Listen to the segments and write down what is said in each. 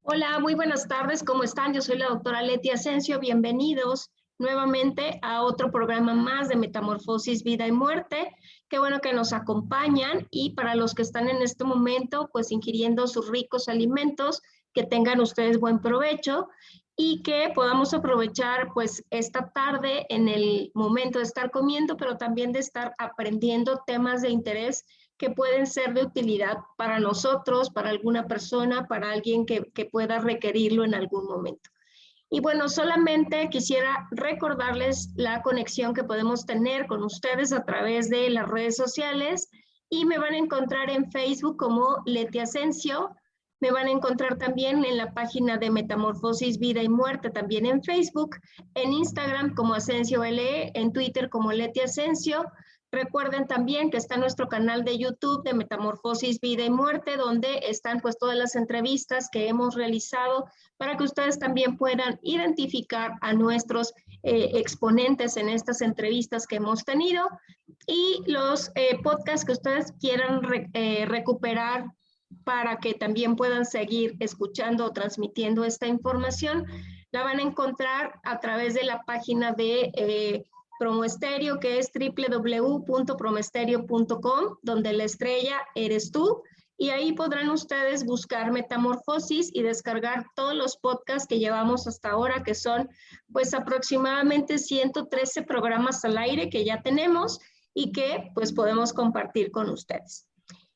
Hola, muy buenas tardes, ¿cómo están? Yo soy la doctora Leti Asensio, bienvenidos nuevamente a otro programa más de Metamorfosis, Vida y Muerte. Qué bueno que nos acompañan y para los que están en este momento, pues ingiriendo sus ricos alimentos, que tengan ustedes buen provecho y que podamos aprovechar pues esta tarde en el momento de estar comiendo, pero también de estar aprendiendo temas de interés que pueden ser de utilidad para nosotros, para alguna persona, para alguien que pueda requerirlo en algún momento. Y bueno, solamente quisiera recordarles la conexión que podemos tener con ustedes a través de las redes sociales y me van a encontrar en Facebook como Leti Asensio, me van a encontrar también en la página de Metamorfosis, Vida y Muerte, también en Facebook, en Instagram como Asensio LE, en Twitter como Leti Asensio. Recuerden también que está nuestro canal de YouTube de Metamorfosis, Vida y Muerte, donde están pues todas las entrevistas que hemos realizado para que ustedes también puedan identificar a nuestros exponentes en estas entrevistas que hemos tenido y los podcasts que ustedes quieran recuperar para que también puedan seguir escuchando o transmitiendo esta información, la van a encontrar a través de la página de Promoestereo, que es www.promoestereo.com, donde la estrella eres tú, y ahí podrán ustedes buscar Metamorfosis y descargar todos los podcasts que llevamos hasta ahora, que son pues aproximadamente 113 programas al aire que ya tenemos y que pues podemos compartir con ustedes.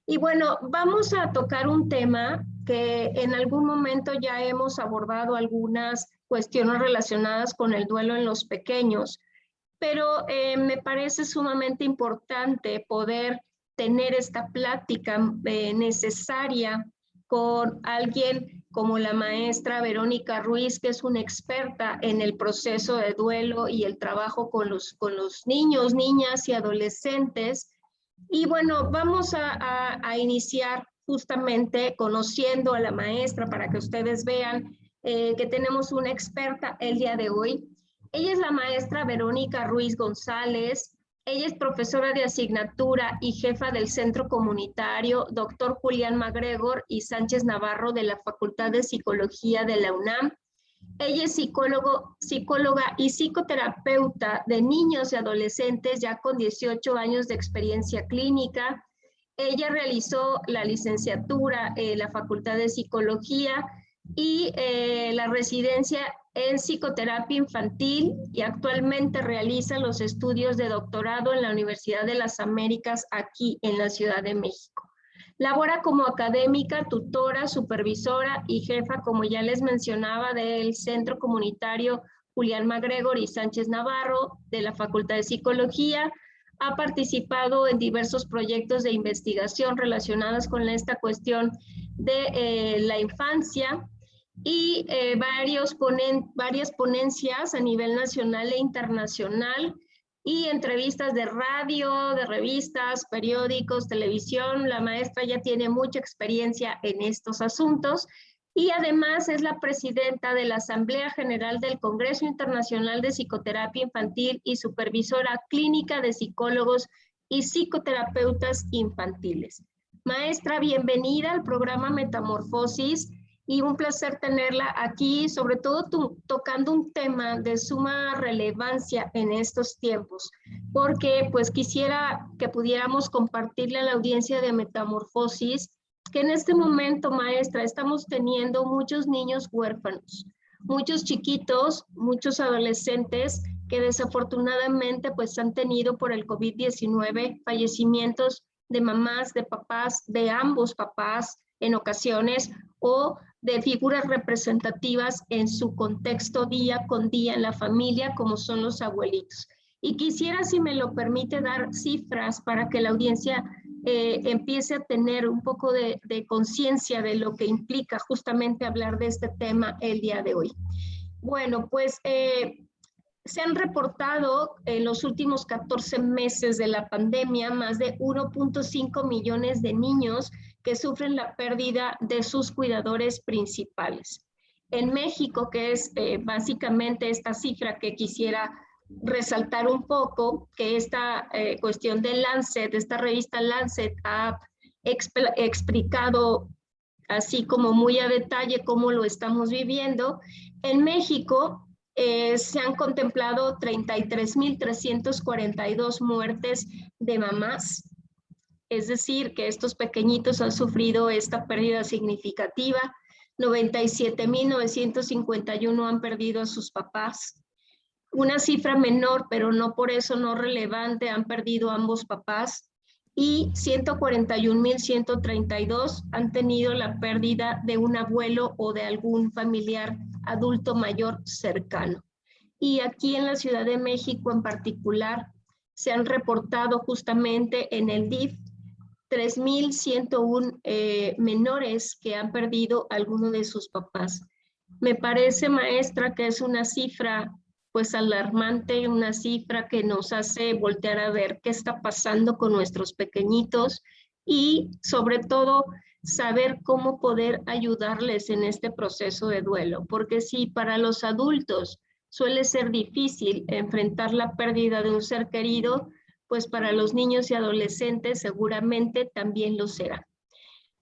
Y bueno, vamos a tocar un tema que en algún momento ya hemos abordado algunas cuestiones relacionadas con el duelo en los pequeños, pero me parece sumamente importante poder tener esta plática necesaria con alguien como la maestra Verónica Ruiz, que es una experta en el proceso de duelo y el trabajo con los niños, niñas y adolescentes. Y bueno, vamos a iniciar justamente conociendo a la maestra para que ustedes vean que tenemos una experta el día de hoy. Ella es la maestra Verónica Ruiz González. Ella es profesora de asignatura y jefa del Centro Comunitario Dr. Julián MacGregor y Sánchez Navarro de la Facultad de Psicología de la UNAM. Ella es psicóloga y psicoterapeuta de niños y adolescentes ya con 18 años de experiencia clínica. Ella realizó la licenciatura en la Facultad de Psicología y la residencia en psicoterapia infantil y actualmente realiza los estudios de doctorado en la Universidad de las Américas aquí en la Ciudad de México. Labora como académica, tutora, supervisora y jefa, como ya les mencionaba, del Centro Comunitario Julián MacGregor y Sánchez Navarro de la Facultad de Psicología. Ha participado en diversos proyectos de investigación relacionados con esta cuestión de la infancia y varias ponencias a nivel nacional e internacional y entrevistas de radio, de revistas, periódicos, televisión. La maestra ya tiene mucha experiencia en estos asuntos y además es la presidenta de la Asamblea General del Congreso Internacional de Psicoterapia Infantil y supervisora clínica de psicólogos y psicoterapeutas infantiles. Maestra, bienvenida al programa Metamorfosis y un placer tenerla aquí, sobre todo tocando un tema de suma relevancia en estos tiempos, porque pues quisiera que pudiéramos compartirle a la audiencia de Metamorfosis que en este momento, maestra, estamos teniendo muchos niños huérfanos, muchos chiquitos, muchos adolescentes que desafortunadamente pues han tenido por el COVID-19 fallecimientos de mamás, de papás, de ambos papás en ocasiones, o de figuras representativas en su contexto día con día en la familia, como son los abuelitos. Y quisiera, si me lo permite, dar cifras para que la audiencia empiece a tener un poco de conciencia de lo que implica justamente hablar de este tema el día de hoy. Bueno, pues se han reportado en los últimos 14 meses de la pandemia más de 1.5 millones de niños que sufren la pérdida de sus cuidadores principales. En México, que es básicamente esta cifra que quisiera resaltar un poco, que esta cuestión de Lancet, esta revista Lancet ha explicado así como muy a detalle cómo lo estamos viviendo. En México se han contemplado 33,342 muertes de mamás, es decir, que estos pequeñitos han sufrido esta pérdida significativa. 97,951 han perdido a sus papás. Una cifra menor, pero no por eso no relevante, han perdido ambos papás. Y 141,132 han tenido la pérdida de un abuelo o de algún familiar adulto mayor cercano. Y aquí en la Ciudad de México en particular se han reportado justamente en el DIF 3,101 menores que han perdido a alguno de sus papás. Me parece, maestra, que es una cifra pues alarmante, una cifra que nos hace voltear a ver qué está pasando con nuestros pequeñitos y sobre todo saber cómo poder ayudarles en este proceso de duelo, porque si para los adultos suele ser difícil enfrentar la pérdida de un ser querido, pues para los niños y adolescentes seguramente también lo será.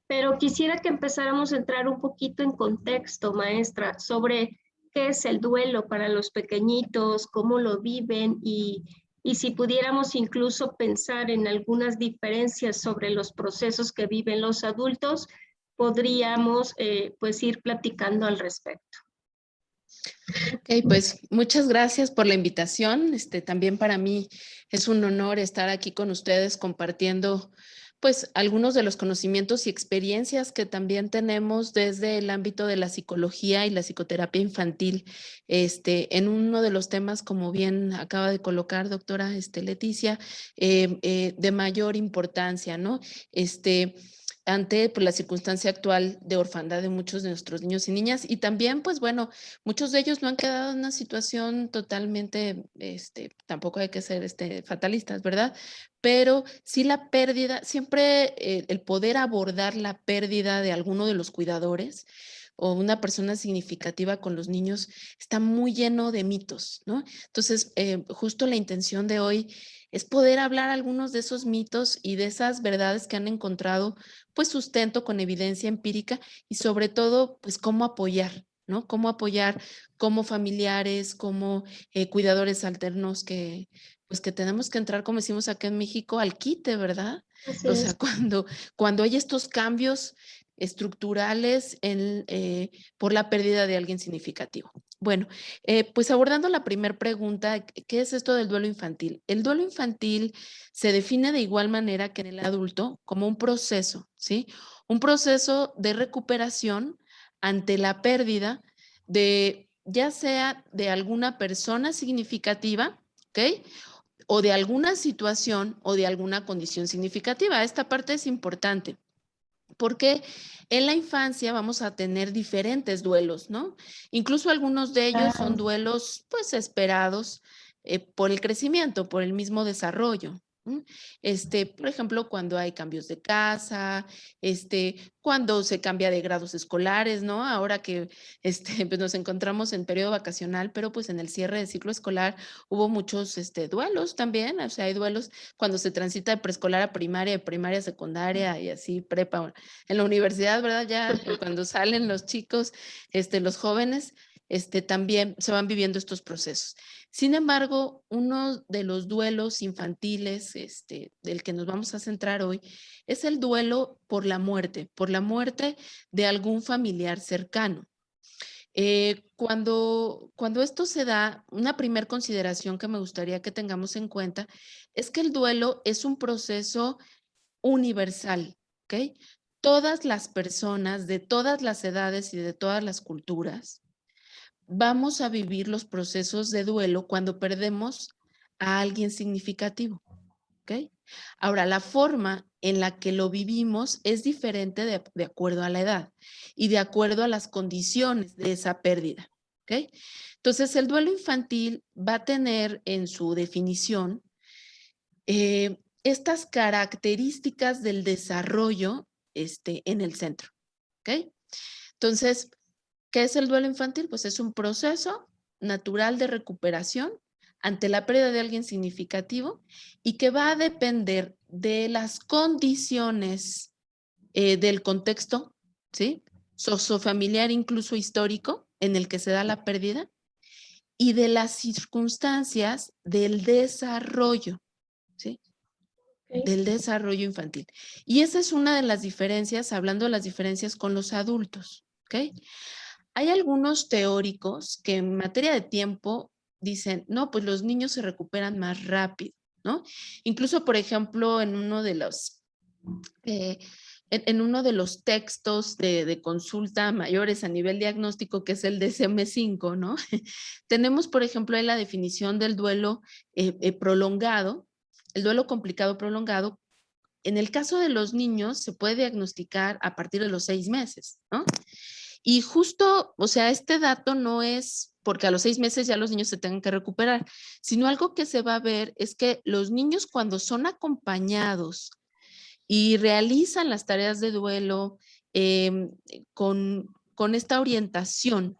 Pero quisiera que empezáramos a entrar un poquito en contexto, maestra, sobre qué es el duelo para los pequeñitos, cómo lo viven y si pudiéramos incluso pensar en algunas diferencias sobre los procesos que viven los adultos, podríamos pues ir platicando al respecto. Ok, pues muchas gracias por la invitación. También para mí es un honor estar aquí con ustedes compartiendo pues algunos de los conocimientos y experiencias que también tenemos desde el ámbito de la psicología y la psicoterapia infantil, en uno de los temas, como bien acaba de colocar doctora Leticia, de mayor importancia, ¿no? Ante pues, la circunstancia actual de orfandad de muchos de nuestros niños y niñas. Y también, pues bueno, muchos de ellos no han quedado en una situación totalmente, tampoco hay que ser fatalistas, ¿verdad? Pero sí la pérdida, siempre el poder abordar la pérdida de alguno de los cuidadores o una persona significativa con los niños está muy lleno de mitos, ¿no? Entonces, justo la intención de hoy es poder hablar algunos de esos mitos y de esas verdades que han encontrado pues sustento con evidencia empírica y sobre todo pues cómo apoyar, ¿no? Cómo apoyar como familiares, como cuidadores alternos que pues que tenemos que entrar, como decimos acá en México, al quite, ¿verdad? Así O es. sea, cuando hay estos cambios estructurales por la pérdida de alguien significativo. Bueno, pues abordando la primera pregunta, ¿qué es esto del duelo infantil? El duelo infantil se define de igual manera que en el adulto como un proceso, ¿sí? Un proceso de recuperación ante la pérdida de ya sea de alguna persona significativa, ¿ok? O de alguna situación o de alguna condición significativa. Esta parte es importante porque en la infancia vamos a tener diferentes duelos, ¿no? Incluso algunos de ellos son duelos, pues, esperados por el crecimiento, por el mismo desarrollo. Por ejemplo, cuando hay cambios de casa, cuando se cambia de grados escolares, ¿no? Ahora que pues nos encontramos en periodo vacacional, pero pues en el cierre de ciclo escolar hubo muchos duelos también, o sea, hay duelos cuando se transita de preescolar a primaria, de primaria a secundaria y así prepa en la universidad, ¿verdad? Ya cuando salen los chicos, los jóvenes, también se van viviendo estos procesos. Sin embargo, uno de los duelos infantiles, del que nos vamos a centrar hoy, es el duelo por la muerte de algún familiar cercano. Cuando esto se da, una primera consideración que me gustaría que tengamos en cuenta es que el duelo es un proceso universal, ¿ok? Todas las personas de todas las edades y de todas las culturas vamos a vivir los procesos de duelo cuando perdemos a alguien significativo, ¿ok? Ahora, la forma en la que lo vivimos es diferente de acuerdo a la edad y de acuerdo a las condiciones de esa pérdida, ¿ok? Entonces, el duelo infantil va a tener en su definición estas características del desarrollo en el centro, ¿ok? Entonces, ¿qué es el duelo infantil? Pues es un proceso natural de recuperación ante la pérdida de alguien significativo y que va a depender de las condiciones del contexto ¿sí? Sociofamiliar, incluso histórico, en el que se da la pérdida, y de las circunstancias del desarrollo, ¿sí? Ok. Del desarrollo infantil. Y esa es una de las diferencias, hablando de las diferencias con los adultos, ¿ok? Hay algunos teóricos que en materia de tiempo dicen, no, pues los niños se recuperan más rápido, ¿no? Incluso, por ejemplo, eh, en uno de los textos de consulta mayores a nivel diagnóstico, que es el DSM-5, ¿no? Tenemos, por ejemplo, ahí la definición del duelo prolongado, el duelo complicado prolongado. En el caso de los niños, se puede diagnosticar a partir de los 6 meses, ¿no? Y justo, o sea, este dato no es porque a los 6 meses ya los niños se tengan que recuperar, sino algo que se va a ver es que los niños cuando son acompañados y realizan las tareas de duelo con esta orientación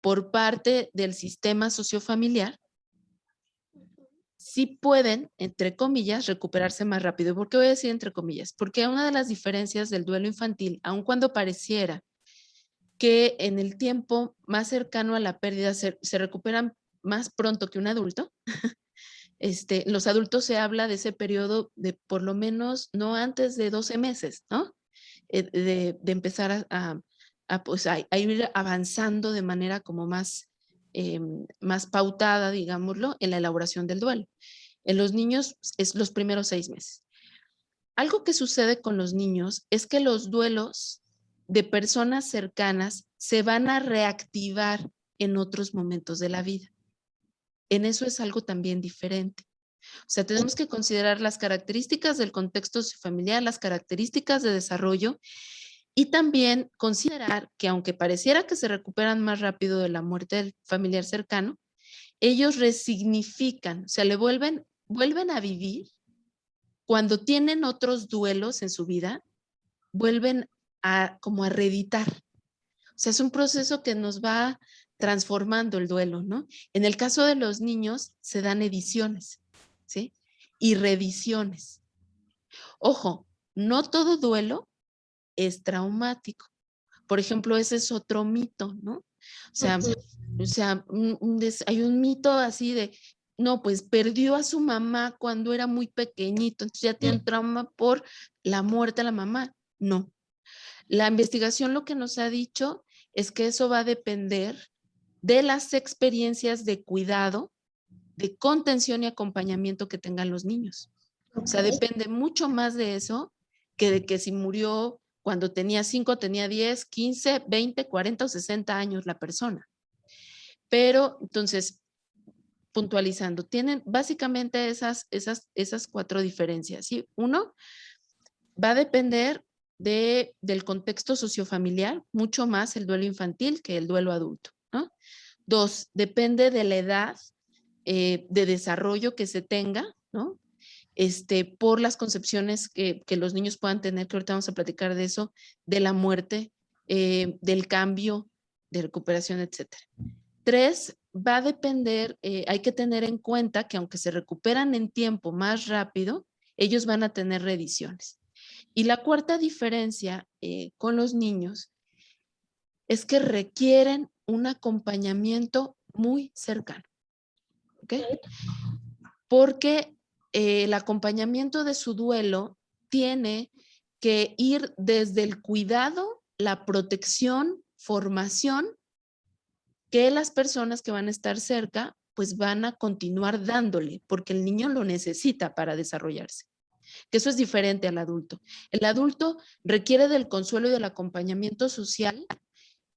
por parte del sistema sociofamiliar, sí pueden, entre comillas, recuperarse más rápido. ¿Por qué voy a decir entre comillas? Porque una de las diferencias del duelo infantil, aun cuando pareciera que en el tiempo más cercano a la pérdida se recuperan más pronto que un adulto, los adultos se habla de ese periodo de por lo menos no antes de 12 meses, ¿no? De empezar pues, a ir avanzando de manera como más pautada, digámoslo, en la elaboración del duelo. En los niños es los primeros 6 meses. Algo que sucede con los niños es que los duelos de personas cercanas se van a reactivar en otros momentos de la vida. En eso es algo también diferente. O sea, tenemos que considerar las características del contexto familiar, las características de desarrollo y también considerar que aunque pareciera que se recuperan más rápido de la muerte del familiar cercano, ellos resignifican, o sea, vuelven a vivir cuando tienen otros duelos en su vida, vuelven como a reeditar. O sea, es un proceso que nos va transformando el duelo, ¿no? En el caso de los niños se dan ediciones, ¿sí? Y reediciones. Ojo, no todo duelo es traumático. Por ejemplo, ese es otro mito, ¿no? Hay un mito así de, no, pues perdió a su mamá cuando era muy pequeñito, entonces ya tiene trauma por la muerte de la mamá. No. La investigación lo que nos ha dicho es que eso va a depender de las experiencias de cuidado, de contención y acompañamiento que tengan los niños. O sea, depende mucho más de eso que de que si murió cuando tenía 5, tenía 10, 15, 20, 40 o 60 años la persona. Pero entonces, puntualizando, tienen básicamente esas 4 diferencias, ¿sí? Uno, va a depender del contexto sociofamiliar, mucho más el duelo infantil que el duelo adulto, ¿no? 2, depende de la edad de desarrollo que se tenga, ¿no? Por las concepciones que los niños puedan tener, que ahorita vamos a platicar de eso, de la muerte, del cambio, de recuperación, etcétera. 3, va a depender, hay que tener en cuenta que aunque se recuperan en tiempo más rápido, ellos van a tener reediciones. Y la cuarta diferencia con los niños es que requieren un acompañamiento muy cercano, ¿ok? Porque el acompañamiento de su duelo tiene que ir desde el cuidado, la protección, formación, que las personas que van a estar cerca pues van a continuar dándole, porque el niño lo necesita para desarrollarse. Que eso es diferente al adulto. El adulto requiere del consuelo y del acompañamiento social,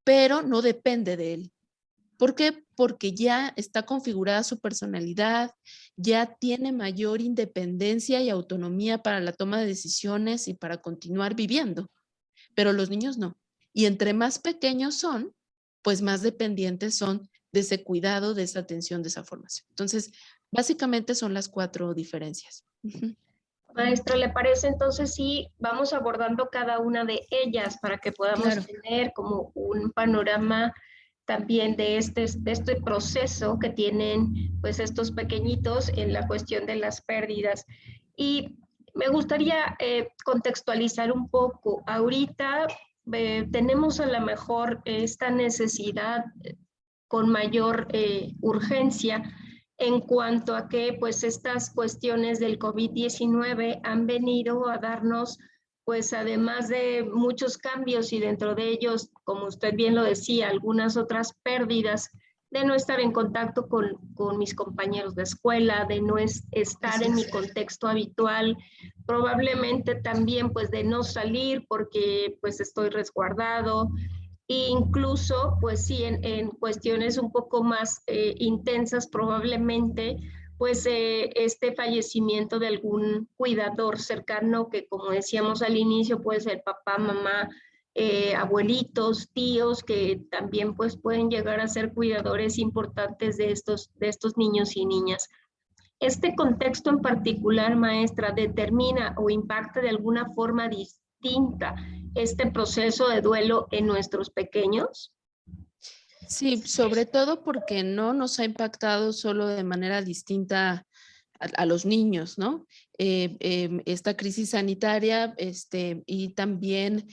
pero no depende de él. ¿Por qué? Porque ya está configurada su personalidad, ya tiene mayor independencia y autonomía para la toma de decisiones y para continuar viviendo, pero los niños no. Y entre más pequeños son, pues más dependientes son de ese cuidado, de esa atención, de esa formación. Entonces, básicamente son las 4 diferencias. Maestra, ¿le parece entonces si vamos abordando cada una de ellas para que podamos Claro. tener como un panorama también de este proceso que tienen pues estos pequeñitos en la cuestión de las pérdidas? Y me gustaría contextualizar un poco. Ahorita tenemos a lo mejor esta necesidad con mayor urgencia en cuanto a que pues estas cuestiones del COVID-19 han venido a darnos pues además de muchos cambios y dentro de ellos, como usted bien lo decía, algunas otras pérdidas de no estar en contacto con mis compañeros de escuela, de no estar en mi contexto habitual, probablemente también pues de no salir porque pues estoy resguardado, e incluso, pues sí, en cuestiones un poco más intensas, probablemente, pues este fallecimiento de algún cuidador cercano, que como decíamos al inicio, puede ser papá, mamá, abuelitos, tíos, que también pues pueden llegar a ser cuidadores importantes de estos niños y niñas. ¿Este contexto en particular, maestra, determina o impacta de alguna forma distinta este proceso de duelo en nuestros pequeños? Sí, sobre todo porque no nos ha impactado solo de manera distinta a los niños, ¿no? Esta crisis sanitaria y también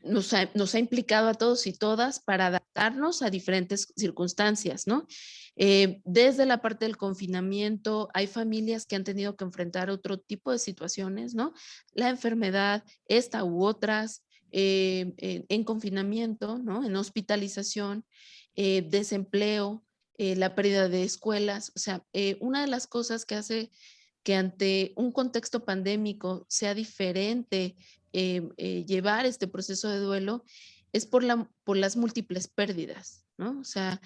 nos ha implicado a todos y todas para adaptarnos a diferentes circunstancias, ¿no? Desde la parte del confinamiento, hay familias que han tenido que enfrentar otro tipo de situaciones, ¿no? La enfermedad, esta u otras, en confinamiento, ¿no? En hospitalización, desempleo, la pérdida de escuelas. O sea, una de las cosas que hace que ante un contexto pandémico sea diferente llevar este proceso de duelo es por las múltiples pérdidas, ¿no? O sea,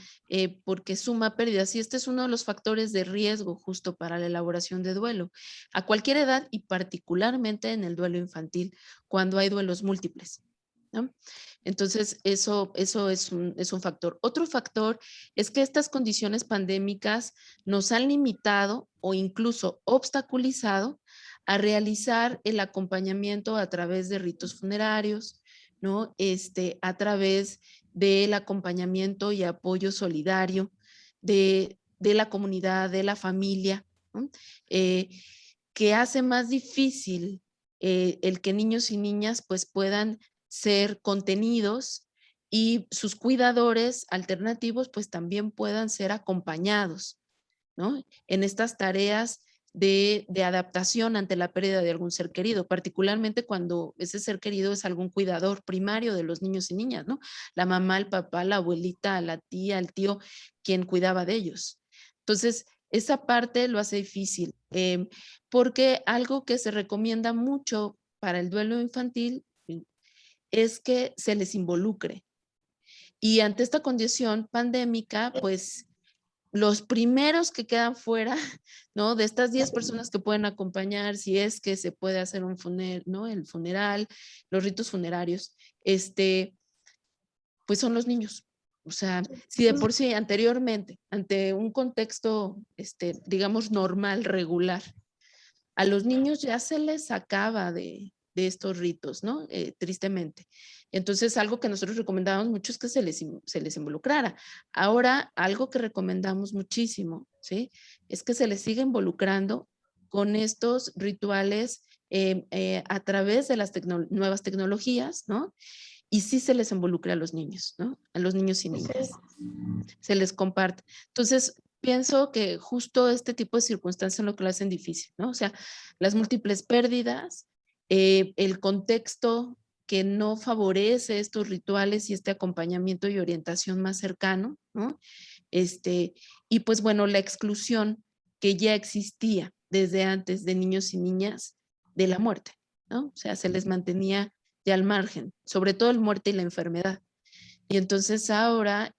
porque suma pérdidas y este es uno de los factores de riesgo justo para la elaboración de duelo a cualquier edad y particularmente en el duelo infantil cuando hay duelos múltiples, ¿no? Entonces, eso es un factor. Otro factor es que estas condiciones pandémicas nos han limitado o incluso obstaculizado a realizar el acompañamiento a través de ritos funerarios, ¿no? A través del acompañamiento y apoyo solidario de la comunidad, de la familia, ¿no? Que hace más difícil el que niños y niñas pues puedan ser contenidos y sus cuidadores alternativos pues también puedan ser acompañados, ¿no? En estas tareas de adaptación ante la pérdida de algún ser querido, particularmente cuando ese ser querido es algún cuidador primario de los niños y niñas, ¿no? La mamá, el papá, la abuelita, la tía, el tío, quien cuidaba de ellos. Entonces, esa parte lo hace difícil, porque algo que se recomienda mucho para el duelo infantil es que se les involucre. Y ante esta condición pandémica, pues los primeros que quedan fuera, ¿no? De estas 10 personas que pueden acompañar, si es que se puede hacer un funeral, ¿no? El funeral, los ritos funerarios, pues son los niños. O sea, si de por sí anteriormente, ante un contexto, digamos, normal, regular, a los niños ya se les sacaba de estos ritos, ¿no? Tristemente. Entonces, algo que nosotros recomendamos mucho es que se les involucrara. Ahora, algo que recomendamos muchísimo, ¿sí? Es que se les siga involucrando con estos rituales a través de las nuevas tecnologías, ¿no? Y sí se les involucra a los niños, ¿no? A los niños y niñas. Se les comparte. Entonces, pienso que justo este tipo de circunstancias es lo que lo hacen difícil, ¿no? O sea, las múltiples pérdidas, el contexto que no favorece estos rituales y este acompañamiento y orientación más cercano, ¿no? Y pues bueno, la exclusión que ya existía desde antes de niños y niñas de la muerte, ¿no? O sea, se les mantenía ya al margen, sobre todo la muerte y la enfermedad. Y entonces ahora,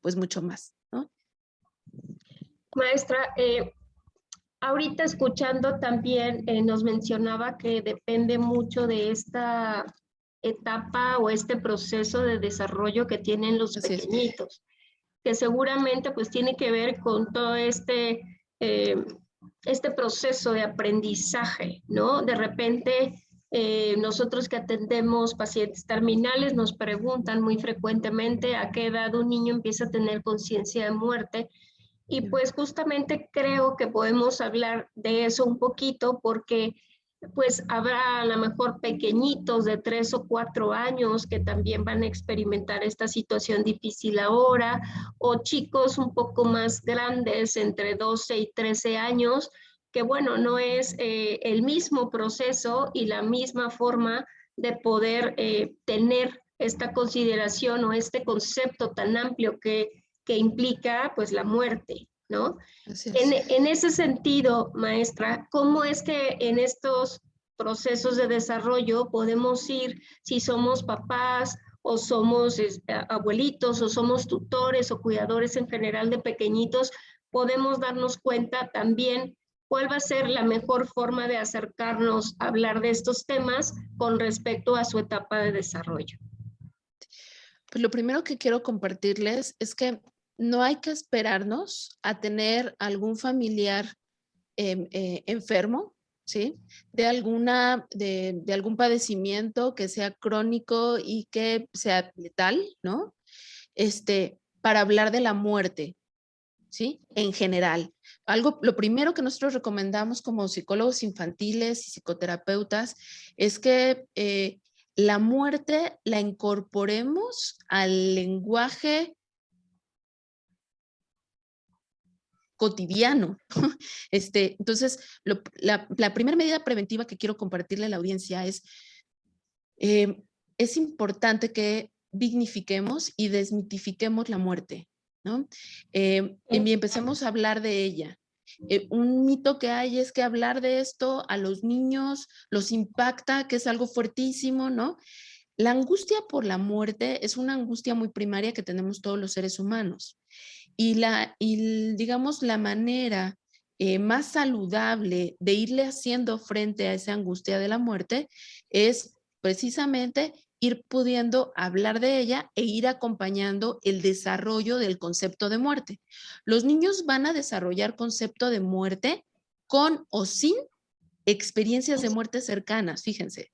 pues mucho más, ¿no? Maestra, ahorita escuchando también nos mencionaba que depende mucho de esta etapa o este proceso de desarrollo que tienen los Así es. pequeñitos, que seguramente pues tiene que ver con todo este proceso de aprendizaje, ¿no? De repente nosotros que atendemos pacientes terminales nos preguntan muy frecuentemente a qué edad un niño empieza a tener conciencia de muerte. Y pues justamente creo que podemos hablar de eso un poquito porque pues habrá a lo mejor pequeñitos de 3 o 4 años que también van a experimentar esta situación difícil ahora, o chicos un poco más grandes, entre 12 y 13 años, que bueno, no es el mismo proceso y la misma forma de poder tener esta consideración o este concepto tan amplio que implica pues la muerte, ¿no? Así es. En ese sentido, maestra, ¿cómo es que en estos procesos de desarrollo podemos ir, si somos papás o somos abuelitos o somos tutores o cuidadores en general de pequeñitos, podemos darnos cuenta también cuál va a ser la mejor forma de acercarnos a hablar de estos temas con respecto a su etapa de desarrollo? Pues lo primero que quiero compartirles es que no hay que esperarnos a tener algún familiar enfermo, ¿sí? De algún padecimiento que sea crónico y que sea letal, ¿no? Para hablar de la muerte, ¿sí? En general. Lo primero que nosotros recomendamos como psicólogos infantiles y psicoterapeutas es que la muerte la incorporemos al lenguaje cotidiano. Entonces, la primera medida preventiva que quiero compartirle a la audiencia es importante que dignifiquemos y desmitifiquemos la muerte, ¿no? Y empecemos a hablar de ella. Un mito que hay es que hablar de esto a los niños los impacta, que es algo fuertísimo, ¿no? La angustia por la muerte es una angustia muy primaria que tenemos todos los seres humanos. Digamos, la manera más saludable de irle haciendo frente a esa angustia de la muerte es precisamente ir pudiendo hablar de ella e ir acompañando el desarrollo del concepto de muerte. Los niños van a desarrollar concepto de muerte con o sin experiencias de muerte cercanas, fíjense.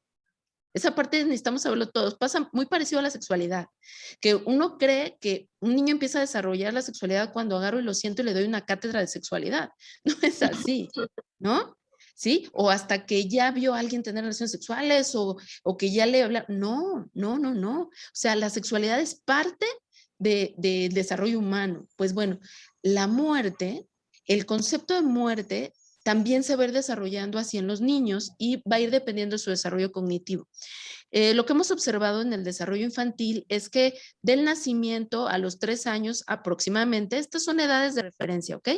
Esa parte necesitamos saberlo todos. Pasa muy parecido a la sexualidad, que uno cree que un niño empieza a desarrollar la sexualidad cuando agarro y lo siento y le doy una cátedra de sexualidad. No es así, ¿no? ¿Sí? O hasta que ya vio a alguien tener relaciones sexuales o que ya le habla. No, no, no, no. O sea, la sexualidad es parte del desarrollo humano. Pues bueno, la muerte, el concepto de muerte también se va a ir desarrollando así en los niños y va a ir dependiendo de su desarrollo cognitivo. Lo que hemos observado en el desarrollo infantil es que del nacimiento a los 3 años aproximadamente, estas son edades de referencia, ¿ok?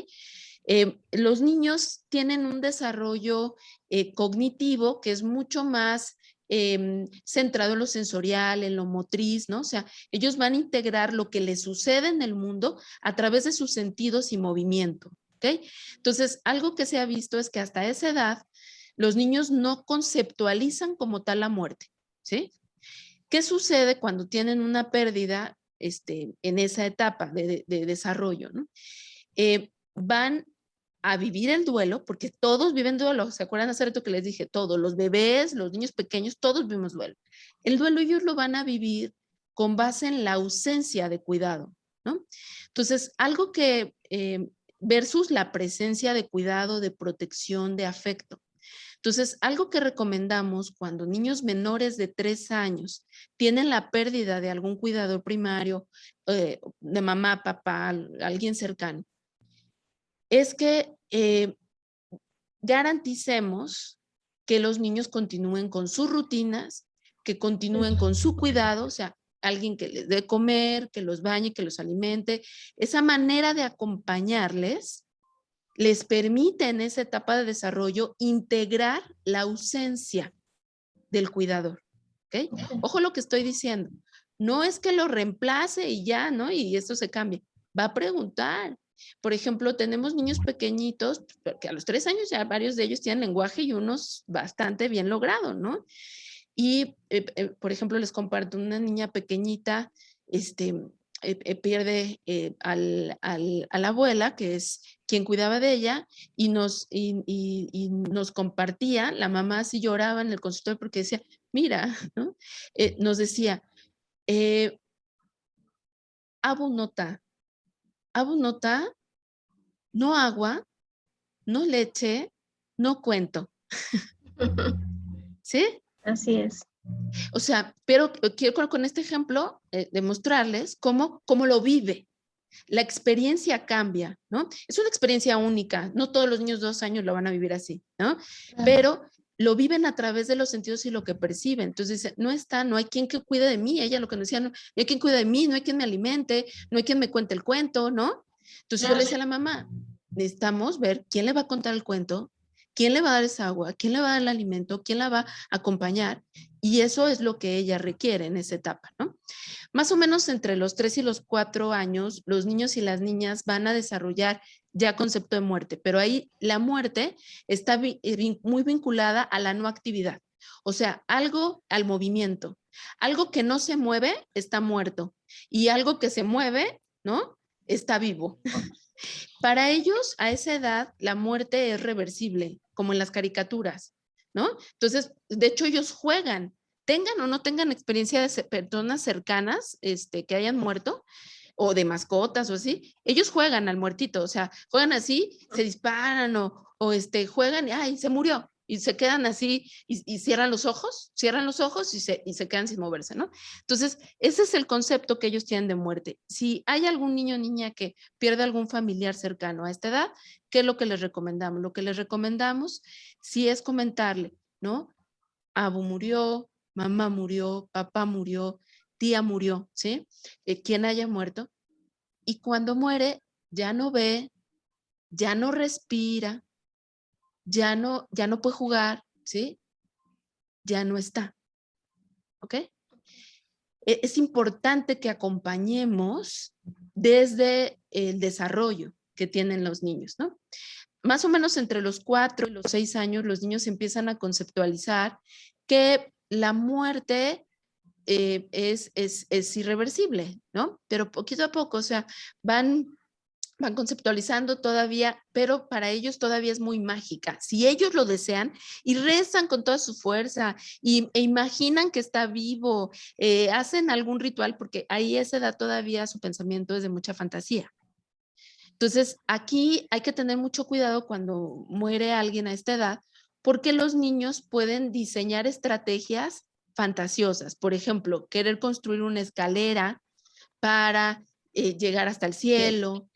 Los niños tienen un desarrollo cognitivo que es mucho más centrado en lo sensorial, en lo motriz, ¿no? O sea, ellos van a integrar lo que les sucede en el mundo a través de sus sentidos y movimiento, ¿ok? Entonces, algo que se ha visto es que hasta esa edad los niños no conceptualizan como tal la muerte, ¿sí? ¿Qué sucede cuando tienen una pérdida en esa etapa de desarrollo, ¿no? Van a vivir el duelo, porque todos viven duelo. ¿Se acuerdan hace rato que les dije? Todos, los bebés, los niños pequeños, todos vivimos duelo. El duelo ellos lo van a vivir con base en la ausencia de cuidado, ¿no? Entonces, algo que versus la presencia de cuidado, de protección, de afecto. Entonces, algo que recomendamos cuando niños menores de 3 años tienen la pérdida de algún cuidador primario, de mamá, papá, alguien cercano, es que garanticemos que los niños continúen con sus rutinas, que continúen con su cuidado, o sea, alguien que les dé comer, que los bañe, que los alimente. Esa manera de acompañarles les permite en esa etapa de desarrollo integrar la ausencia del cuidador. ¿Ok? Ojo lo que estoy diciendo. No es que lo reemplace y ya, ¿no? Y esto se cambie. Va a preguntar. Por ejemplo, tenemos niños pequeñitos que a los 3 años ya varios de ellos tienen lenguaje y unos bastante bien logrado, ¿no? Y, por ejemplo, les comparto una niña pequeñita, pierde a la abuela, que es quien cuidaba de ella, y nos compartía, la mamá así lloraba en el consultorio porque decía, mira, ¿no? Nos decía, eh, abunota, abunota, no agua, no leche, no cuento. ¿Sí? Así es. O sea, pero quiero con este ejemplo demostrarles cómo lo vive. La experiencia cambia, ¿no? Es una experiencia única, no todos los niños de 2 años lo van a vivir así, ¿no? Pero lo viven a través de los sentidos y lo que perciben. Entonces dice, no hay quien que cuide de mí, ella lo que nos decía, no hay quien cuide de mí, no hay quien me alimente, no hay quien me cuente el cuento, ¿no? Entonces yo le decía a la mamá, necesitamos ver quién le va a contar el cuento, quién le va a dar esa agua, quién le va a dar el alimento, quién la va a acompañar, y eso es lo que ella requiere en esa etapa, ¿no? Más o menos entre los 3 y los 4 años, los niños y las niñas van a desarrollar ya concepto de muerte, pero ahí la muerte está muy vinculada a la no actividad, o sea, algo al movimiento. Algo que no se mueve está muerto y algo que se mueve, ¿no? Está vivo. Para ellos, a esa edad, la muerte es reversible, como en las caricaturas, ¿no? Entonces, de hecho, ellos juegan, tengan o no tengan experiencia de personas cercanas que hayan muerto, o de mascotas o así, ellos juegan al muertito, o sea, juegan así, se disparan o juegan y ¡ay, se murió! Y se quedan así y cierran los ojos y se quedan sin moverse, ¿no? Entonces, ese es el concepto que ellos tienen de muerte. Si hay algún niño o niña que pierde algún familiar cercano a esta edad, ¿qué es lo que les recomendamos? Lo que les recomendamos sí es comentarle, ¿no? Abu murió, mamá murió, papá murió, tía murió, ¿sí? Quien haya muerto. Y cuando muere, ya no ve, ya no respira, ya no puede jugar, ¿sí? Ya no está, ¿ok? Es importante que acompañemos desde el desarrollo que tienen los niños, ¿no? Más o menos entre los 4 y los 6 años, los niños empiezan a conceptualizar que la muerte es irreversible, ¿no? Pero poquito a poco, o sea, van conceptualizando todavía, pero para ellos todavía es muy mágica. Si ellos lo desean y rezan con toda su fuerza e imaginan que está vivo, hacen algún ritual, porque ahí a esa edad todavía su pensamiento es de mucha fantasía. Entonces, aquí hay que tener mucho cuidado cuando muere alguien a esta edad, porque los niños pueden diseñar estrategias fantasiosas. Por ejemplo, querer construir una escalera para llegar hasta el cielo.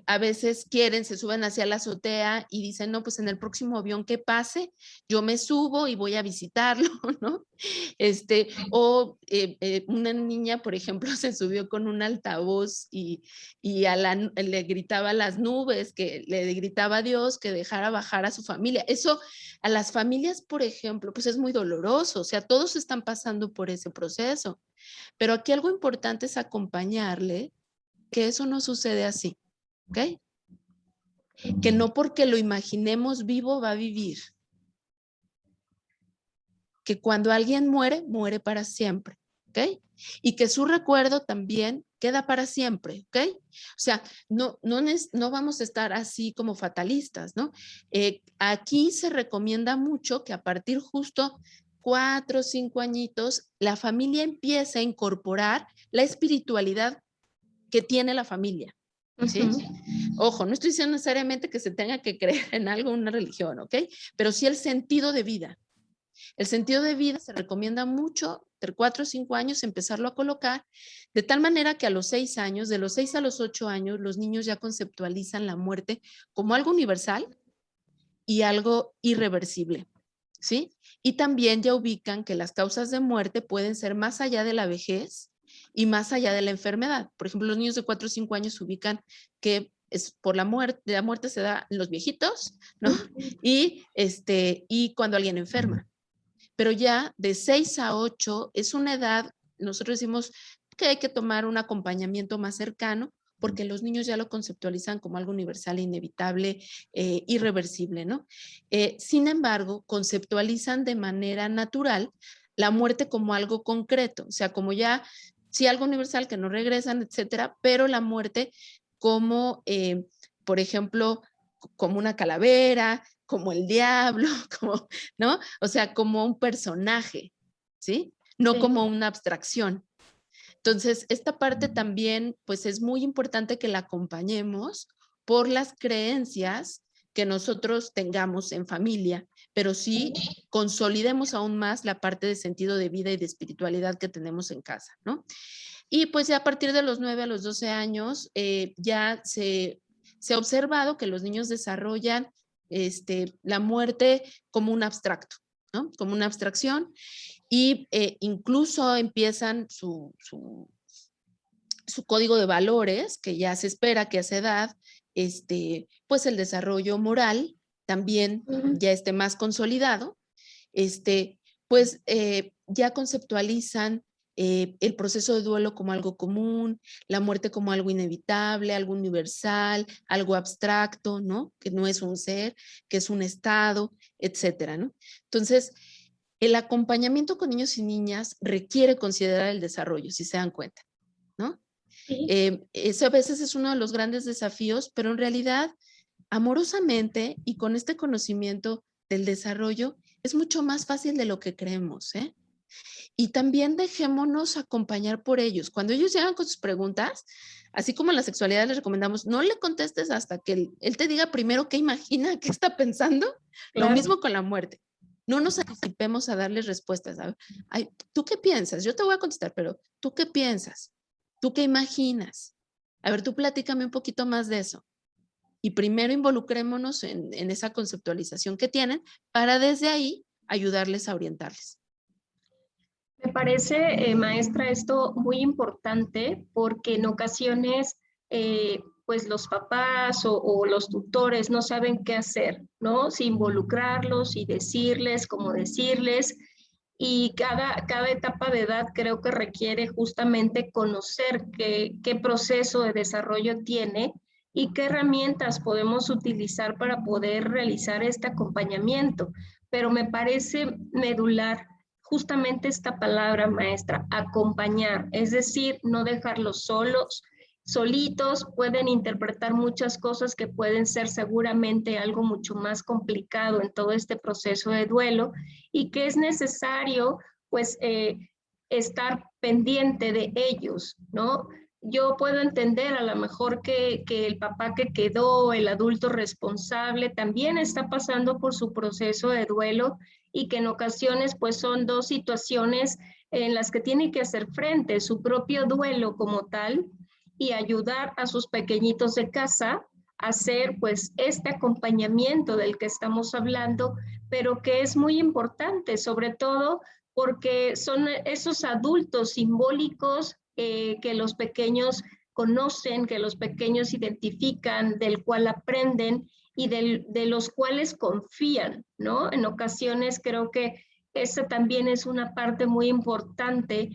A veces se suben hacia la azotea y dicen, no, pues en el próximo avión que pase, yo me subo y voy a visitarlo, ¿no? Una niña, por ejemplo, se subió con un altavoz y le gritaba a las nubes, que le gritaba a Dios que dejara bajar a su familia. Eso a las familias, por ejemplo, pues es muy doloroso, o sea, todos están pasando por ese proceso. Pero aquí algo importante es acompañarle que eso no sucede así, ¿ok? Que no porque lo imaginemos vivo va a vivir. Que cuando alguien muere, muere para siempre, ¿ok? Y que su recuerdo también queda para siempre, ¿ok? O sea, no vamos a estar así como fatalistas, ¿no? Aquí se recomienda mucho que a partir justo 4 o 5 añitos, la familia empiece a incorporar la espiritualidad que tiene la familia, ¿sí? Ojo, no estoy diciendo necesariamente que se tenga que creer en algo, una religión, ¿ok? Pero sí el sentido de vida. El sentido de vida se recomienda mucho, entre 4 o 5 años, empezarlo a colocar, de tal manera que a los 6 años, de los 6 a los 8 años, los niños ya conceptualizan la muerte como algo universal y algo irreversible, ¿sí? Y también ya ubican que las causas de muerte pueden ser más allá de la vejez y más allá de la enfermedad. Por ejemplo, los niños de 4 o 5 años ubican que es por la muerte se da en los viejitos, ¿no? Y cuando alguien enferma. Pero ya de 6 a 8 es una edad, nosotros decimos que hay que tomar un acompañamiento más cercano porque los niños ya lo conceptualizan como algo universal, inevitable, irreversible, ¿no? Sin embargo, conceptualizan de manera natural la muerte como algo concreto, o sea, como ya, sí, algo universal que no regresan, etcétera, pero la muerte como, por ejemplo, como una calavera, como el diablo, como, ¿no? O sea, como un personaje, ¿sí? No como una abstracción. Entonces, esta parte también, pues es muy importante que la acompañemos por las creencias que nosotros tengamos en familia, pero sí consolidemos aún más la parte de sentido de vida y de espiritualidad que tenemos en casa, ¿no? Y pues ya a partir de los 9 a los 12 años ya se ha observado que los niños desarrollan la muerte como un abstracto, ¿no? Como una abstracción y incluso empiezan su código de valores, que ya se espera que a esa edad, pues el desarrollo moral también ya esté más consolidado, pues ya conceptualizan el proceso de duelo como algo común, la muerte como algo inevitable, algo universal, algo abstracto, ¿no? Que no es un ser, que es un estado, etcétera, ¿no? Entonces, el acompañamiento con niños y niñas requiere considerar el desarrollo, si se dan cuenta, ¿no? Sí. Eso a veces es uno de los grandes desafíos, pero en realidad, amorosamente y con este conocimiento del desarrollo, es mucho más fácil de lo que creemos, ¿eh? Y también dejémonos acompañar por ellos. Cuando ellos llegan con sus preguntas, así como en la sexualidad les recomendamos, no le contestes hasta que él te diga primero qué imagina, qué está pensando. Lo Claro. mismo con la muerte. No nos anticipemos a darles respuestas. Ay, ¿tú qué piensas? Yo te voy a contestar, pero ¿tú qué piensas? ¿Tú qué imaginas? A ver, tú platícame un poquito más de eso. Y primero involucrémonos en esa conceptualización que tienen para desde ahí ayudarles a orientarles. Me parece, maestra, esto muy importante porque en ocasiones, pues los papás o los tutores no saben qué hacer, ¿no? Si involucrarlos y decirles, cómo decirles. Y cada etapa de edad creo que requiere justamente conocer qué proceso de desarrollo tiene y qué herramientas podemos utilizar para poder realizar este acompañamiento. Pero me parece medular justamente esta palabra, maestra, acompañar, es decir, no dejarlos solos, solitos, pueden interpretar muchas cosas que pueden ser seguramente algo mucho más complicado en todo este proceso de duelo y que es necesario, pues, estar pendiente de ellos, ¿no? Yo puedo entender a lo mejor que el papá que quedó, el adulto responsable, también está pasando por su proceso de duelo y que en ocasiones pues son dos situaciones en las que tiene que hacer frente, su propio duelo como tal y ayudar a sus pequeñitos de casa a hacer pues este acompañamiento del que estamos hablando, pero que es muy importante, sobre todo porque son esos adultos simbólicos que los pequeños conocen, que los pequeños identifican, del cual aprenden y de los cuales confían, ¿no? En ocasiones creo que esa también es una parte muy importante